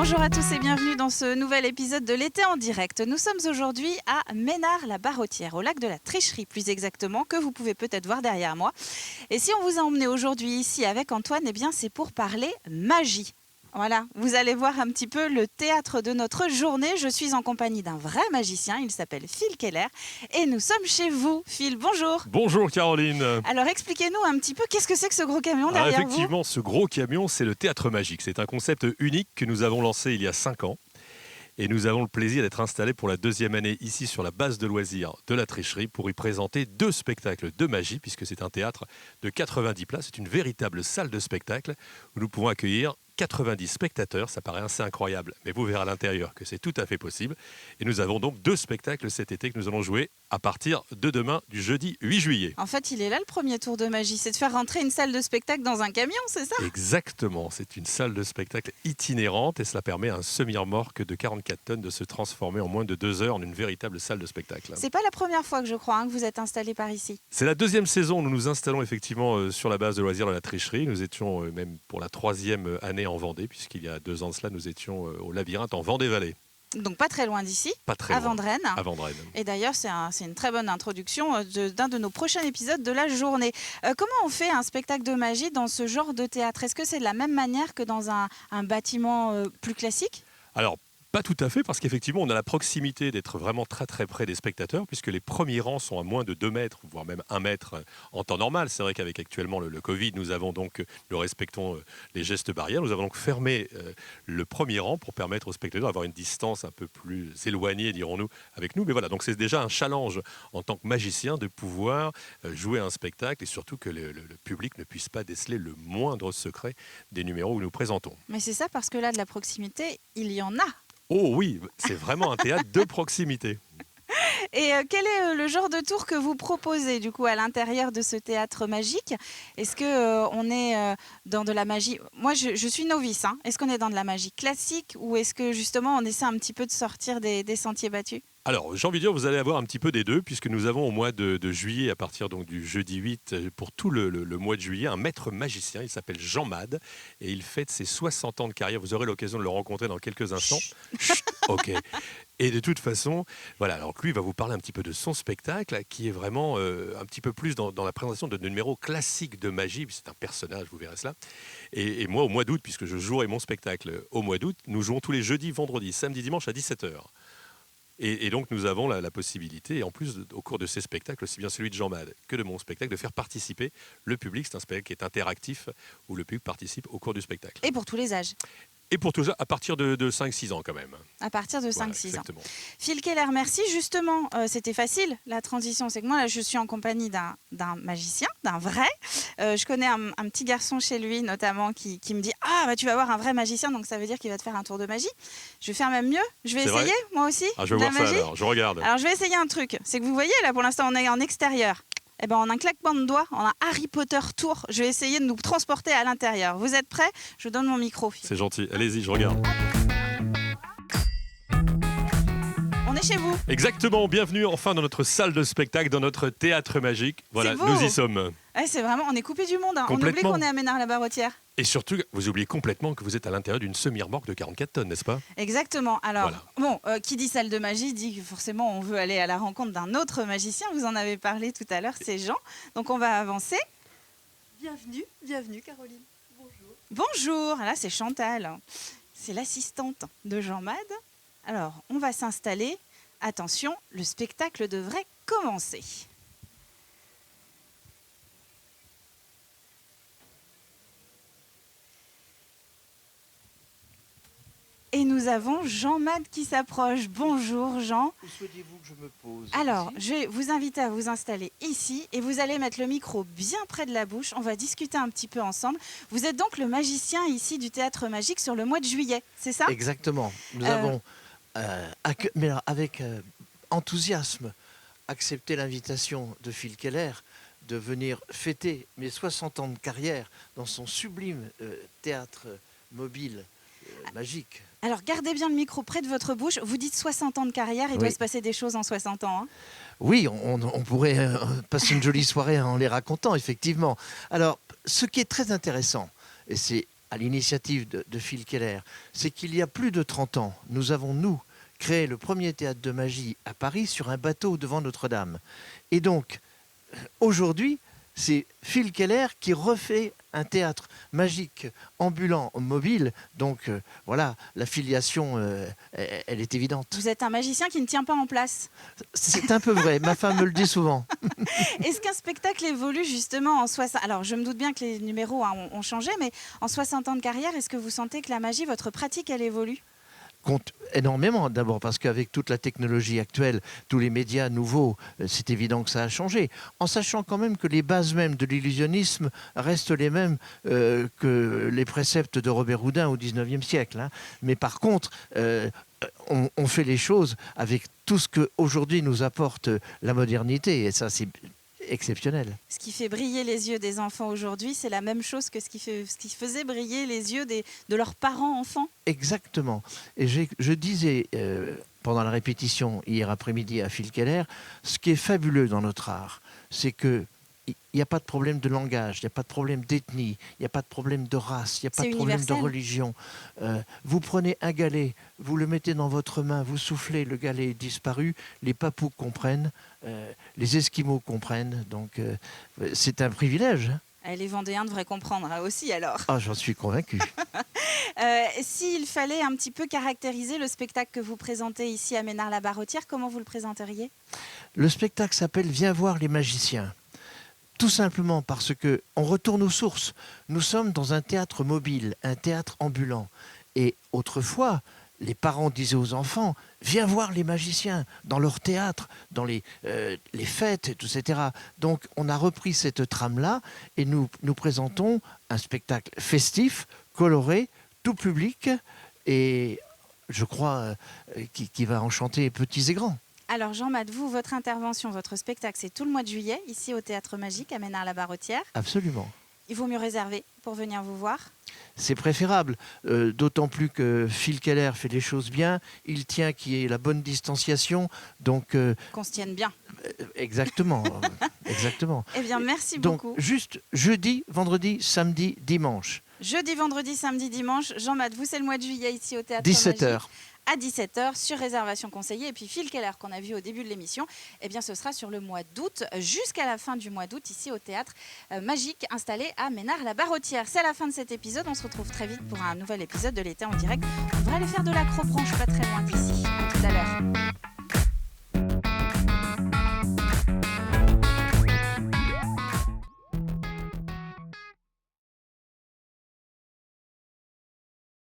Bonjour à tous et bienvenue dans ce nouvel épisode de l'été en direct. Nous sommes aujourd'hui à Ménard-la-Barrotière, au lac de la Tricherie plus exactement, que vous pouvez peut-être voir derrière moi. Et si on vous a emmené aujourd'hui ici avec Antoine, eh bien c'est pour parler magie. Voilà, vous allez voir un petit peu le théâtre de notre journée. Je suis en compagnie d'un vrai magicien, il s'appelle Phil Keller. Et nous sommes chez vous. Phil, bonjour. Bonjour Caroline. Alors expliquez-nous un petit peu, qu'est-ce que c'est que ce gros camion derrière vous ? Effectivement, ce gros camion, c'est le théâtre magique. C'est un concept unique que nous avons lancé il y a 5 ans. Et nous avons le plaisir d'être installés pour la 2e année ici sur la base de loisirs de la Tricherie pour y présenter 2 spectacles de magie, puisque c'est un théâtre de 90 places. C'est une véritable salle de spectacle où nous pouvons accueillir 90 spectateurs. Ça paraît assez incroyable, mais vous verrez à l'intérieur que c'est tout à fait possible. Et nous avons donc 2 spectacles cet été que nous allons jouer à partir de demain, du jeudi 8 juillet. En fait, il est là le premier tour de magie, c'est de faire rentrer une salle de spectacle dans un camion, c'est ça ? Exactement, c'est une salle de spectacle itinérante et cela permet à un semi-remorque de 44 tonnes de se transformer en moins de 2 heures en une véritable salle de spectacle. C'est pas la première fois que je crois que vous êtes installé par ici. C'est la 2e saison où nous nous installons effectivement sur la base de loisirs de la Tricherie. Nous étions même pour la 3e année en Vendée, puisqu'il y a 2 ans de cela, nous étions au Labyrinthe en Vendée-Vallée. Donc pas très loin d'ici, à Vendrennes. À Vendrennes. Et d'ailleurs, c'est une très bonne introduction d'un de nos prochains épisodes de la journée. Comment on fait un spectacle de magie dans ce genre de théâtre ? Est-ce que c'est de la même manière que dans un bâtiment plus classique ? Alors, pas tout à fait, parce qu'effectivement, on a la proximité d'être vraiment très très près des spectateurs, puisque les premiers rangs sont à moins de 2 mètres, voire même 1 mètre en temps normal. C'est vrai qu'avec actuellement le Covid, nous respectons les gestes barrières. Nous avons donc fermé le premier rang pour permettre aux spectateurs d'avoir une distance un peu plus éloignée, dirons-nous, avec nous. Mais voilà, donc c'est déjà un challenge en tant que magicien de pouvoir jouer un spectacle et surtout que le public ne puisse pas déceler le moindre secret des numéros que nous présentons. Mais c'est ça, parce que là, de la proximité, il y en a. Oh oui, c'est vraiment un théâtre de proximité. Et quel est le genre de tour que vous proposez du coup à l'intérieur de ce théâtre magique ? Est-ce qu'on est dans de la magie ? Moi, je suis novice. Est-ce qu'on est dans de la magie classique ou est-ce que justement on essaie un petit peu de sortir des sentiers battus ? Alors, j'ai envie de dire, vous allez avoir un petit peu des deux, puisque nous avons au mois de juillet, à partir donc, du jeudi 8, pour tout le mois de juillet, un maître magicien, il s'appelle Jean Mad, et il fête ses 60 ans de carrière. Vous aurez l'occasion de le rencontrer dans quelques instants. Chut, ok. Et de toute façon, voilà, alors lui, il va vous parler un petit peu de son spectacle, qui est vraiment un petit peu plus dans la présentation de numéros classiques de magie. C'est un personnage, vous verrez cela. Et moi, au mois d'août, puisque je jouerai mon spectacle au mois d'août, nous jouons tous les jeudis, vendredis, samedi, dimanche à 17h. Et donc, nous avons la possibilité, et en plus, au cours de ces spectacles, aussi bien celui de Jean Mad que de mon spectacle, de faire participer le public. C'est un spectacle qui est interactif, où le public participe au cours du spectacle. Et pour tous les âges ? Et pour tous, à partir de 5-6 ans quand même. À partir de 5-6 voilà, ans. exactement. Phil Keller, merci. Justement, c'était facile la transition. C'est que moi, là, je suis en compagnie d'un magicien, d'un vrai. Je connais un petit garçon chez lui, notamment, qui me dit « Ah, bah, tu vas voir un vrai magicien, donc ça veut dire qu'il va te faire un tour de magie. » Je vais faire même mieux. Je vais essayer, moi aussi. Je vais voir ça alors, je regarde. Alors, je vais essayer un truc. C'est que vous voyez, là, pour l'instant, on est en extérieur. Eh ben, en un claquement de doigts, on a Harry Potter Tour. Je vais essayer de nous transporter à l'intérieur. Vous êtes prêts ? Je vous donne mon micro. C'est gentil. Allez-y, je regarde. On est chez vous. Exactement. Bienvenue enfin dans notre salle de spectacle, dans notre théâtre magique. Voilà, nous y sommes. Ouais, c'est vraiment, on est coupé du monde. On oublie qu'on est à Ménard-la-Barrotière. Et surtout, vous oubliez complètement que vous êtes à l'intérieur d'une semi-remorque de 44 tonnes, n'est-ce pas ? Exactement. Alors, qui dit salle de magie dit que forcément on veut aller à la rencontre d'un autre magicien. Vous en avez parlé tout à l'heure, c'est Jean. Donc on va avancer. Bienvenue Caroline. Bonjour. Bonjour, là c'est Chantal. C'est l'assistante de Jean Mad. Alors, on va s'installer. Attention, le spectacle devrait commencer. Et nous avons Jean Mad qui s'approche. Bonjour Jean. Où souhaitez-vous que je me pose ? Alors, ici ? je vais vous inviter à vous installer ici et vous allez mettre le micro bien près de la bouche. On va discuter un petit peu ensemble. Vous êtes donc le magicien ici du Théâtre Magique sur le mois de juillet, c'est ça ? Exactement. Nous avons, mais alors, avec enthousiasme, accepté l'invitation de Phil Keller de venir fêter mes 60 ans de carrière dans son sublime théâtre mobile magique. Alors, gardez bien le micro près de votre bouche. Vous dites 60 ans de carrière, il doit se passer des choses en 60 ans. Hein. Oui, on pourrait passer une jolie soirée en les racontant, effectivement. Alors, ce qui est très intéressant, et c'est à l'initiative de Phil Keller, c'est qu'il y a plus de 30 ans, nous avons créé le premier théâtre de magie à Paris sur un bateau devant Notre-Dame. Et donc, aujourd'hui, c'est Phil Keller qui refait un théâtre magique ambulant, mobile. Donc voilà, la filiation, elle est évidente. Vous êtes un magicien qui ne tient pas en place. C'est un peu vrai, ma femme me le dit souvent. Est-ce qu'un spectacle évolue justement en 60... Alors je me doute bien que les numéros ont changé, mais en 60 ans de carrière, est-ce que vous sentez que la magie, votre pratique, elle évolue ? Compte énormément, d'abord parce qu'avec toute la technologie actuelle, tous les médias nouveaux, c'est évident que ça a changé, en sachant quand même que les bases mêmes de l'illusionnisme restent les mêmes que les préceptes de Robert Houdin au XIXe siècle. Hein. Mais par contre, on fait les choses avec tout ce qu'aujourd'hui nous apporte la modernité, et ça c'est exceptionnel. Ce qui fait briller les yeux des enfants aujourd'hui, c'est la même chose que ce qui faisait briller les yeux de leurs parents enfants. Exactement. Et je disais pendant la répétition hier après-midi à Phil Keller, ce qui est fabuleux dans notre art, c'est que il n'y a pas de problème de langage, il n'y a pas de problème d'ethnie, il n'y a pas de problème de race, il n'y a pas de problème de religion. Vous prenez un galet, vous le mettez dans votre main, vous soufflez, le galet est disparu, les Papous comprennent, les Esquimaux comprennent, donc c'est un privilège. Les Vendéens devraient comprendre aussi alors. Ah, j'en suis convaincu. S'il fallait un petit peu caractériser le spectacle que vous présentez ici à Ménard-la-Barrotière, comment vous le présenteriez ? Le spectacle s'appelle « Viens voir les magiciens ». Tout simplement parce qu'on retourne aux sources. Nous sommes dans un théâtre mobile, un théâtre ambulant. Et autrefois, les parents disaient aux enfants « Viens voir les magiciens dans leur théâtre, dans les fêtes, etc. » Donc on a repris cette trame-là et nous présentons un spectacle festif, coloré, tout public et je crois qui va enchanter petits et grands. Alors Jean-Mad, vous, votre intervention, votre spectacle, c'est tout le mois de juillet, ici au Théâtre Magique, à Ménard-la-Barrotière. Absolument. Il vaut mieux réserver pour venir vous voir. C'est préférable, d'autant plus que Phil Keller fait les choses bien, il tient qu'il y ait la bonne distanciation, donc... Qu'on se tienne bien. Exactement, exactement. Eh bien, merci donc, beaucoup. Juste jeudi, vendredi, samedi, dimanche. Jeudi, vendredi, samedi, dimanche. Jean-Mad, vous, c'est le mois de juillet ici au Théâtre 17h. Magique. À 17h sur réservation conseillée. Et puis Phil Keller qu'on a vu au début de l'émission, eh bien ce sera sur le mois d'août, jusqu'à la fin du mois d'août, ici au Théâtre Magique installé à Ménard-la-Barrotière. C'est la fin de cet épisode. On se retrouve très vite pour un nouvel épisode de l'été en direct. On devrait aller faire de l'acrobranche pas très loin d'ici. À tout à l'heure.